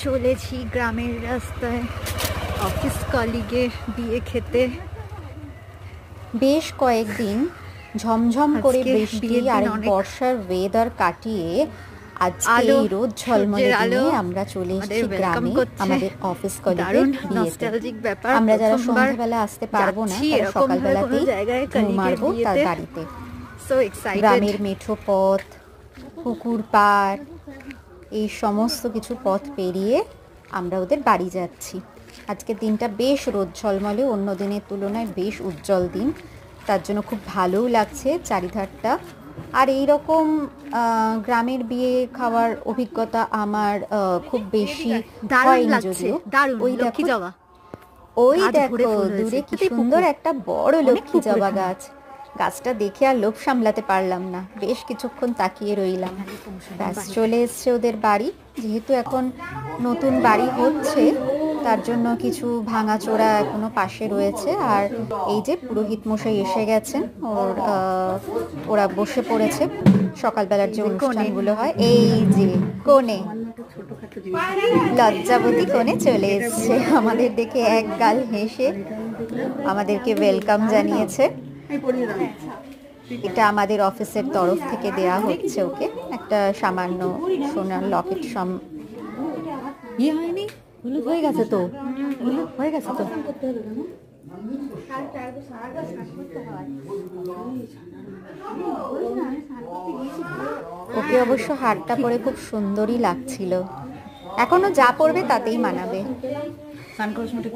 চলেছি গ্রামের রাস্তায় অফিস কলিগের বিয়ে খেতে। বেশ কয়েকদিন ঝমঝম করে বৃষ্টি আর বর্ষার ওয়েদার কাটিয়ে আজকে এই রোদ ঝলমলে দিনে আমরা চলে এসেছি গ্রামে আমাদের অফিস কলিগের বিয়েতে। আমরা যারা সন্ধ্যাবেলা আসতে পারবো না তারা সকালবেলাতেই ঘুম মারবো তার বাড়িতে। গ্রামের মেঠো পথ, পুকুর পাড়, এই সমস্ত কিছু পথ পেরিয়ে আমরা ওদের বাড়ি যাচ্ছি। আজকের দিনটা বেশ রোদ ঝলমলে, অন্য দিনের তুলনায় বেশ উজ্জ্বল দিন, তার জন্য খুব ভালোও লাগছে চারিধারটা। আর এই রকম গ্রামের বিয়ে খাওয়ার অভিজ্ঞতা আমার খুব বেশি হয়নি যদিও। ওই দেখো দূরে কি সুন্দর একটা বড় লক্ষ্মী জবা গাছ, গাছটা দেখে আর লোভ সামলাতে পারলাম না, বেশ কিছুক্ষণ তাকিয়ে রইলাম। ব্যাস চলে এসছে ওদের বাড়ি। যেহেতু এখন নতুন বাড়ি হচ্ছে তার জন্য কিছু ভাঙাচোরা এখনো পাশে রয়েছে। আর এই যে পুরোহিত মশাই এসে গেছেন, ওরা বসে পড়েছে। সকালবেলার যে অনুষ্ঠানগুলো হয়, এই যে কোণে লজ্জাবতী কোণে চলে এসছে, আমাদের দেখে এক গাল হেসে আমাদেরকে ওয়েলকাম জানিয়েছে। এটা আমাদের অফিসের তরফ থেকে দেয়া হচ্ছে ওকে একটা সামান্য সোনার লকেট। হয়নি, হলুদ হয়ে গেছে তো, হলুদ হয়ে গেছে তো। ওকে অবশ্য হারটা পরে খুব সুন্দরই লাগছিল। এখনো যা পরবে তাতেই মানাবে।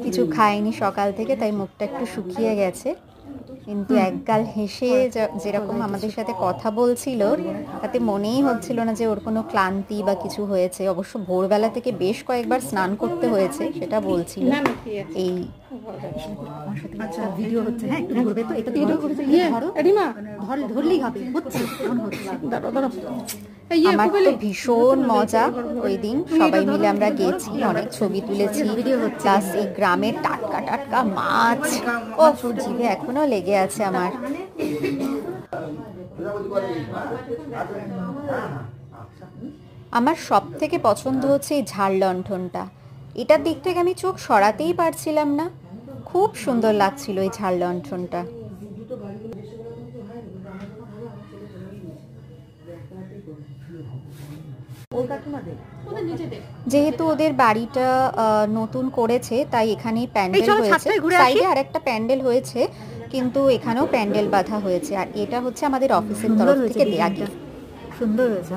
কিছু খায়নি সকাল থেকে, তাই মুখটা একটু শুকিয়ে গেছে, কিন্তু একগাল হেসে যেরকম আমাদের সাথে কথা বলছিল তাতে মনেই হচ্ছিল না যে ওর কোনো ক্লান্তি বা কিছু হয়েছে। অবশ্য ভোরবেলা থেকে বেশ কয়েকবার স্নান করতে হয়েছে, সেটা বলছিল। এই ভিডিও হচ্ছে, হ্যাঁ একটু ঘুরবে তো, এটা ধরলেই হবে, আমার তো ভীষণ মজা। ওই দিন সবাই মিলে আমরা গেছি, অনেক ছবি তুলেছি, প্লাস এই গ্রামের টাটকা টাটকা মাছ ও জিভে এখনো লেগে আছে আমার। আমার সব থেকে পছন্দ হচ্ছে এই ঝাড় লণ্ঠনটা। এটার দিক থেকে আমি চোখ সরাতেই পারছিলাম না, খুব সুন্দর লাগছিল এই ঝাড় লণ্ঠনটা। যেহেতু ওদের বাড়িটা নতুন করেছে তাই এখানেই প্যান্ডেল হয়েছে, সাইডে আর একটা প্যান্ডেল হয়েছে, কিন্তু এখানেও প্যান্ডেল বাঁধা হয়েছে। আর এটা হচ্ছে আমাদের অফিসের তরফ থেকে দেয়া গিফট। সুন্দর হয়েছে।